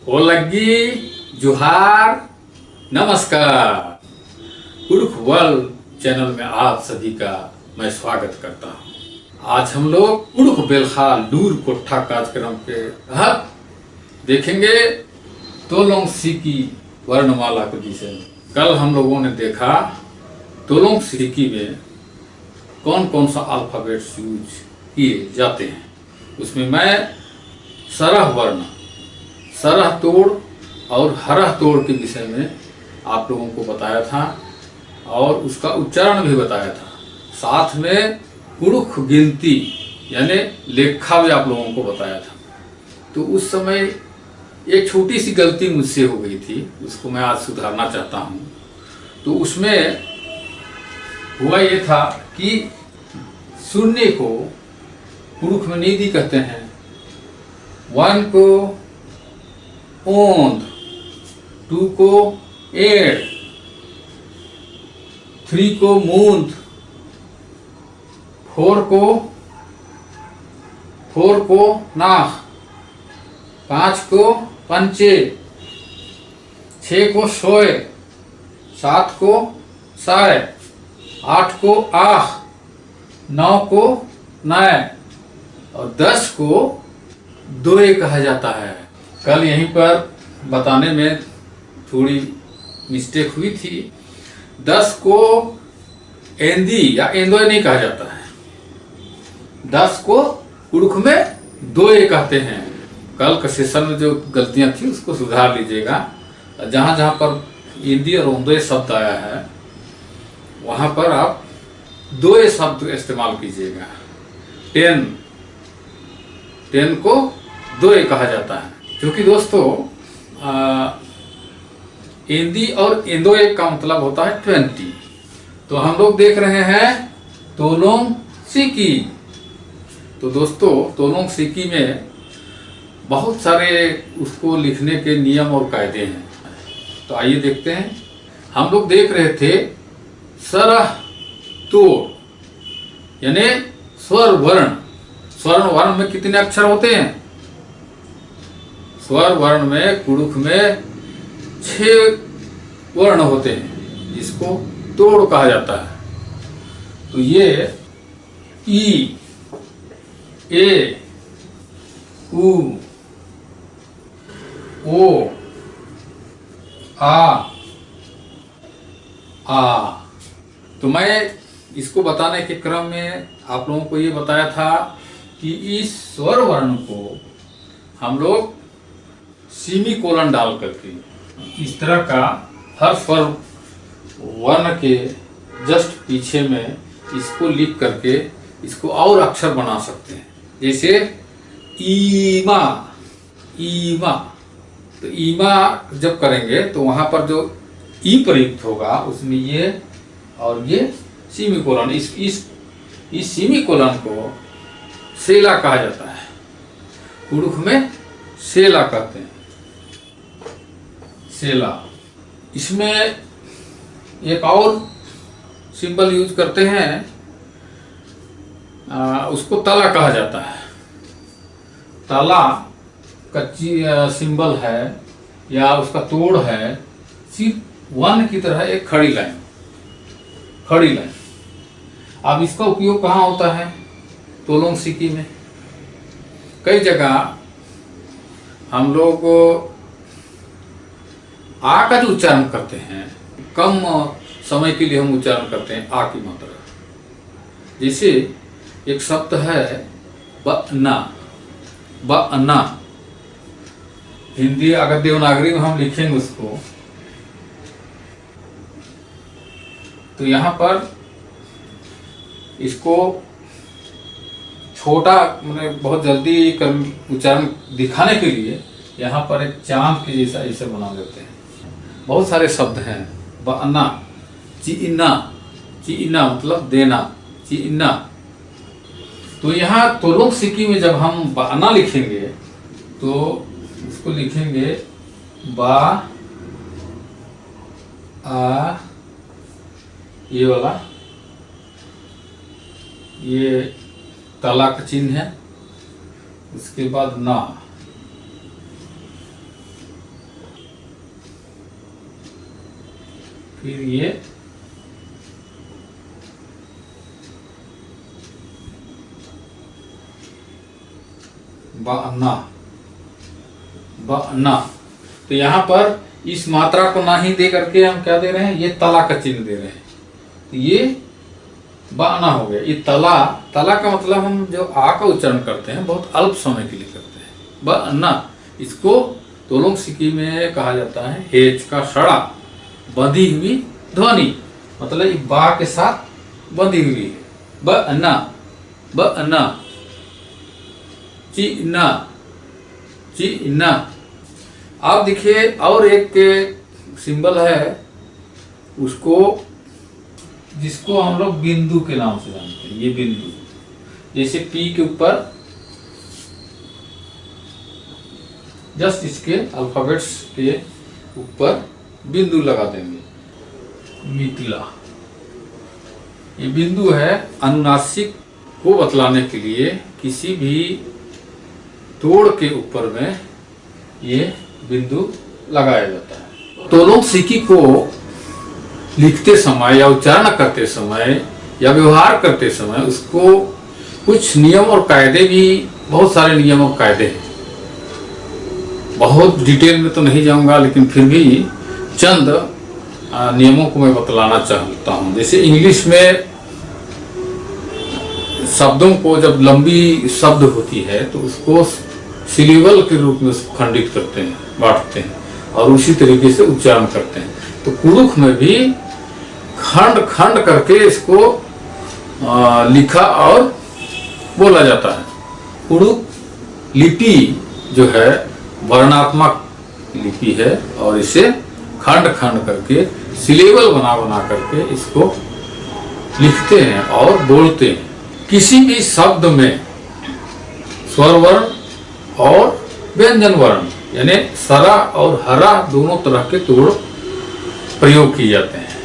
हो लगी जुहार नमस्कार। उर्फ वर्ल्ड चैनल में आप सभी का मैं स्वागत करता हूं। आज हम लोग उर्फ बेलखा लूर कोठा कार्यक्रम के तहत देखेंगे तोलोंग सिकी वर्णमाला के विषय में। कल हम लोगों ने देखा तोलोंग सिकी में कौन कौन सा अल्फाबेट्स यूज किए जाते हैं। उसमें मैं सरह वर्ण, सरह तोड़ और हरह तोड़ के विषय में आप लोगों को बताया था और उसका उच्चारण भी बताया था। साथ में कुरुख गिनती यानी लेखा भी आप लोगों को बताया था। तो उस समय एक छोटी सी गलती मुझसे हो गई थी, उसको मैं आज सुधारना चाहता हूँ। तो उसमें हुआ ये था कि शून्य को पुरुष में निधि कहते हैं, वन को ओंध, टू को एड़, थ्री को मूंद, फोर को नाख, पांच को पंचे, छह को सोए, सात को साय, आठ को आह, नौ को नय और 10 को दोए कहा जाता है। कल यहीं पर बताने में थोड़ी मिस्टेक हुई थी। 10 को एंदी या एंदोए नहीं कहा जाता है, 10 को कुरुख में दोए कहते हैं। कल के सेशन में जो गलतियां थी उसको सुधार लीजिएगा। जहां जहां पर एंदी और ओंदोए शब्द आया है वहां पर आप दोए शब्द इस्तेमाल कीजिएगा। 10 को दोए कहा जाता है। क्योंकि दोस्तों एंदी और एंदोए का मतलब होता है 20। तो हम लोग देख रहे हैं तोलोंग सिकी। तो दोस्तों तोलोंग सिकी में बहुत सारे उसको लिखने के नियम और कायदे हैं। तो आइए देखते हैं। हम लोग देख रहे थे सरह तोड़ यानी स्वर वर्ण। स्वर वर्ण में कितने अक्षर होते हैं? स्वर वर्ण में कुरुख में 6 वर्ण होते हैं जिसको तोड़ कहा जाता है। तो ये ई, ए, उ, ओ, आ। तो मैं इसको बताने के क्रम में आप लोगों को ये बताया था कि इस स्वर वर्ण को हम लोग सेमीकोलन डाल करके इस तरह का हर स्वर वर्ण के जस्ट पीछे में इसको लिख करके इसको और अक्षर बना सकते हैं। जैसे ईमा, ईमा। तो ईमा जब करेंगे तो वहां पर जो ई प्रयुक्त होगा उसमें ये और ये सेमीकोलन, इस सेमीकोलन को सेला कहा जाता है। कुरुख में सेला कहते हैं, सेला। इसमें एक और सिंबल यूज करते हैं, उसको तला कहा जाता है। तला कच्ची सिंबल है या उसका तोड़ है, सिर्फ वन की तरह एक खड़ी लाइन, खड़ी लाइन। अब इसका उपयोग कहाँ होता है? तोलोंग सिकी में कई जगह हम लोग आ का जो उच्चारण करते हैं, कम समय के लिए हम उच्चारण करते हैं आ की मात्रा। जैसे एक शब्द है बना, बना। हिंदी अगर देवनागरी में हम लिखेंगे उसको तो यहाँ पर इसको छोटा मतलब बहुत जल्दी उच्चारण दिखाने के लिए यहाँ पर एक चांद के जैसा ऐसे बना देते हैं। बहुत सारे शब्द हैं। बना, चीना, चीना मतलब देना, चीना। तो यहाँ तोलोंग सिकी में जब हम बना लिखेंगे तो उसको लिखेंगे बा आ, ये वाला, ये तला का चिन्ह है। उसके बाद ना, फिर ये बना, बना। तो यहाँ पर इस मात्रा को ना ही दे करके हम क्या दे रहे हैं, ये तला का चिन्ह दे रहे हैं। तो ये बना हो गया। ये तला, तला का मतलब हम जो आ का उच्चारण करते हैं बहुत अल्प समय के लिए करते हैं, बना। इसको तोलोंग सिकी में कहा जाता है हेच का सड़ा, बंधी हुई ध्वनि, मतलब ये बा के साथ बंधी हुई है। बना, बना, चीना, चीना। आप देखिए और एक सिंबल है उसको, जिसको हम लोग बिंदु के नाम से जानते हैं। ये बिंदु, जैसे पी के ऊपर जस्ट इसके अल्फाबेट्स के ऊपर बिंदु लगा देंगे। मिथिला, ये बिंदु है अनुनासिक को बतलाने के लिए किसी भी तोड़ के ऊपर में ये बिंदु लगाया जाता है। तोलोंग सिकी को लिखते समय या उच्चारण करते समय या व्यवहार करते समय उसको कुछ नियम और कायदे भी, बहुत सारे नियम और कायदे हैं। बहुत डिटेल में तो नहीं जाऊंगा, लेकिन फिर भी चंद नियमों को मैं बतलाना चाहता हूं। जैसे इंग्लिश में शब्दों को जब लंबी शब्द होती है तो उसको सिलेबल के रूप में उसको खंडित करते हैं, बांटते हैं और उसी तरीके से उच्चारण करते हैं। तो कुड़ुख में भी खंड खंड करके इसको लिखा और बोला जाता है। कुड़ुख लिपि जो है वर्णात्मक लिपि है और इसे खंड खंड करके सिलेबल बना बना करके इसको लिखते हैं और बोलते हैं। किसी भी शब्द में स्वर वर्ण और व्यंजन वर्ण यानी सरा और हरा दोनों तरह के तोड़ प्रयोग किए जाते हैं।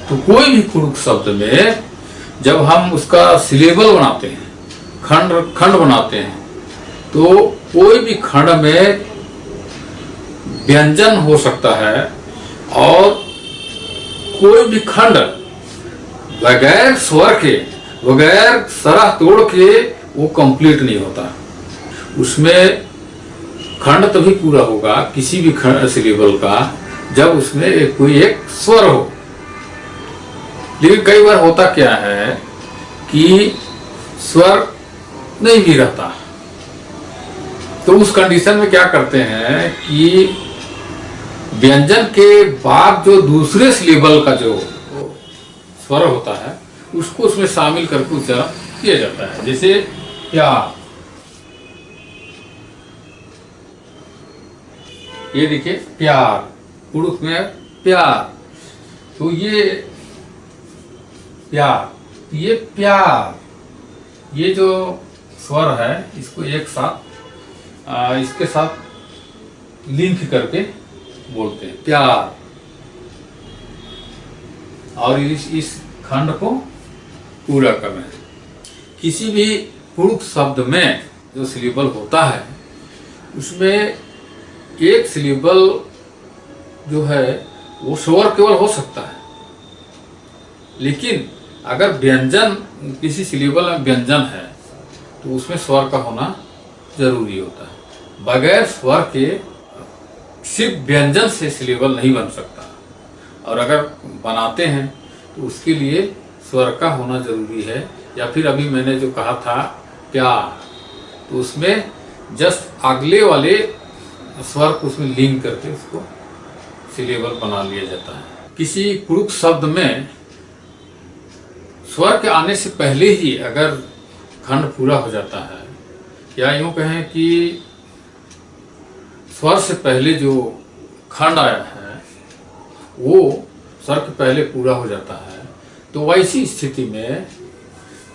तो कोई भी कुड़ुख शब्द में जब हम उसका सिलेबल बनाते हैं, खंड खंड बनाते हैं, तो कोई भी खंड में व्यंजन हो सकता है और कोई भी खंड बगैर स्वर के, बगैर सरा तोड़ के वो कंप्लीट नहीं होता। उसमें खंड तभी पूरा होगा किसी भी खंड सिलेबल का जब उसमें कोई एक स्वर हो। लेकिन कई बार होता क्या है कि स्वर नहीं भी रहता, तो उस कंडीशन में क्या करते हैं कि व्यंजन के बाद जो दूसरे सिलेबल का जो स्वर होता है उसको उसमें शामिल करके उच्चारण किया जाता है। जैसे प्यार, ये देखिए प्यार, कुड़ुख में प्यार, तो ये प्यार, ये प्यार, ये जो स्वर है इसको एक साथ इसके साथ लिंक करके बोलते हैं प्यार, और इस खंड को पूरा करना है। किसी भी कुड़ुख शब्द में जो सिलेबल होता है उसमें एक सिलेबल जो है वो स्वर केवल हो सकता है, लेकिन अगर व्यंजन किसी सिलेबल में व्यंजन है तो उसमें स्वर का होना जरूरी होता है। बगैर स्वर के सिर्फ व्यंजन से सिलेबल नहीं बन सकता, और अगर बनाते हैं तो उसके लिए स्वर का होना जरूरी है। या फिर अभी मैंने जो कहा था प्यार, तो उसमें जस्ट अगले वाले स्वर को उसमें लिंक करके उसको सिलेबल बना लिया जाता है। किसी कुड़ुख शब्द में स्वर के आने से पहले ही अगर खंड पूरा हो जाता है, या यूं कहें कि स्वर से पहले जो खंड आया है वो स्वर के पहले पूरा हो जाता है, तो वैसी स्थिति में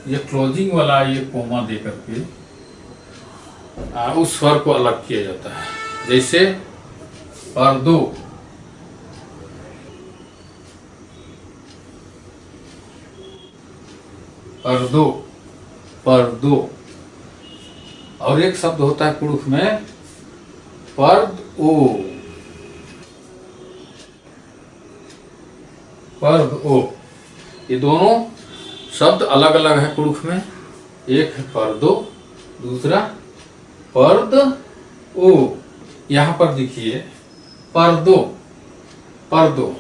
ये क्लोजिंग वाला ये कोमा दे करके उस स्वर को अलग किया जाता है। जैसे पर्दो, पर्दो, पर्दो, और एक शब्द होता है कुड़ुख में पर्द ओ, पर्द ओ, ये दोनों शब्द अलग अलग है कुड़ुख में। एक है पर्दो, दूसरा पर्द ओ। यहाँ पर देखिए पर्दो, पर्दो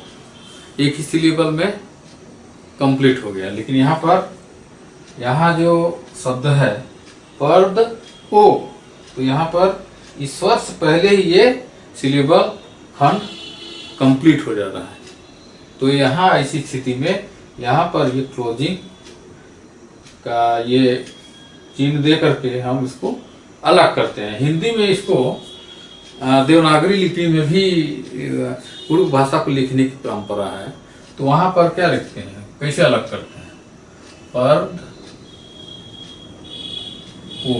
एक ही सिलेबल में कंप्लीट हो गया, लेकिन यहाँ पर यहाँ जो शब्द है पर्द ओ, तो यहाँ पर इस स्वर से पहले ही ये सिलेबल खंड कंप्लीट हो जाता है। तो यहाँ ऐसी स्थिति में यहाँ पर ये क्लोजिंग का ये चिन्ह दे करके हम इसको अलग करते हैं। हिंदी में इसको देवनागरी लिपि में भी कुड़ुख भाषा को लिखने की परंपरा है, तो वहां पर क्या लिखते हैं, कैसे अलग करते हैं, पर्द ओ।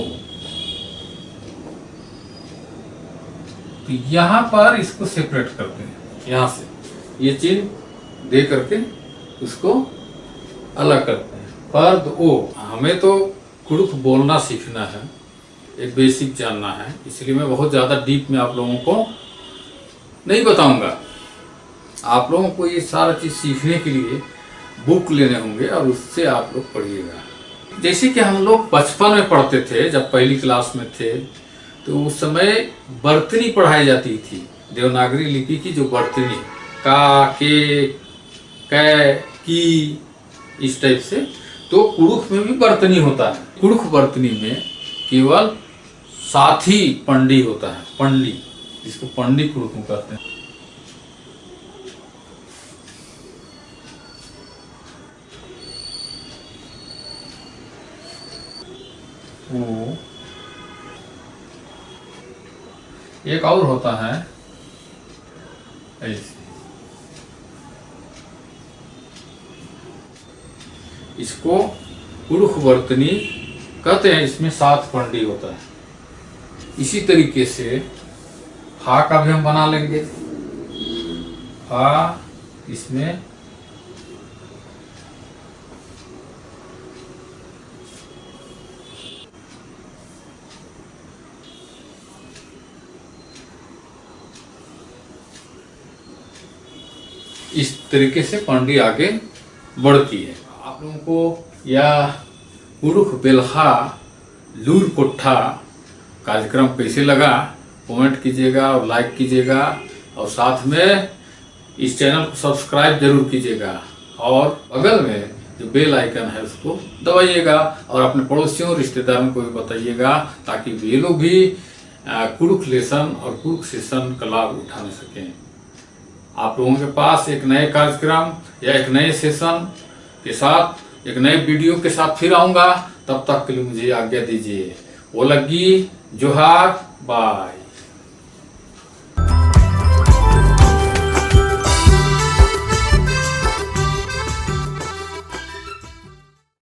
तो यहाँ पर इसको सेपरेट करते हैं, यहाँ से ये चिन्ह दे करके उसको अलग करते हैं। पर्द ओ, हमें तो कुड़ुख बोलना सीखना है, एक बेसिक जानना है, इसलिए मैं बहुत ज़्यादा डीप में आप लोगों को नहीं बताऊंगा। आप लोगों को ये सारा चीज़ सीखने के लिए बुक लेने होंगे और उससे आप लोग पढ़िएगा। जैसे कि हम लोग बचपन में पढ़ते थे, जब पहली क्लास में थे, तो उस समय वर्तनी पढ़ाई जाती थी, देवनागरी लिपि की जो वर्तनी, का, के, कै, की, इस टाइप से। तो कुड़ुख में भी वर्तनी होता है। कुड़ुख वर्तनी में केवल साथी पंडी होता है, पंडी, जिसको पंडी कुड़ुख में कहते हैं। वो एक और होता है ऐसे, इसको कुड़ुख वर्तनी कहते हैं। इसमें 7 पंडी होता है। इसी तरीके से हा का भी हम बना लेंगे। हा, इसमें इस तरीके से पंडी आगे बढ़ती है। आप लोगों को यह कुड़ुख बेलखा लूर कोट्ठा कार्यक्रम कैसे लगा, कमेंट कीजिएगा और लाइक कीजिएगा, और साथ में इस चैनल को सब्सक्राइब जरूर कीजिएगा, और बगल में जो बेल आइकन है उसको दबाइएगा, और अपने पड़ोसियों रिश्तेदारों को भी बताइएगा, ताकि वे लोग भी कुड़ुख लेसन और कुड़ुख सेशन का लाभ उठा सकें। आप लोगों के पास एक नए कार्यक्रम या एक नए सेशन के साथ, एक नए वीडियो के साथ फिर आऊंगा। तब तक के लिए मुझे आज्ञा दीजिए। वो लगी जोहार, बाय।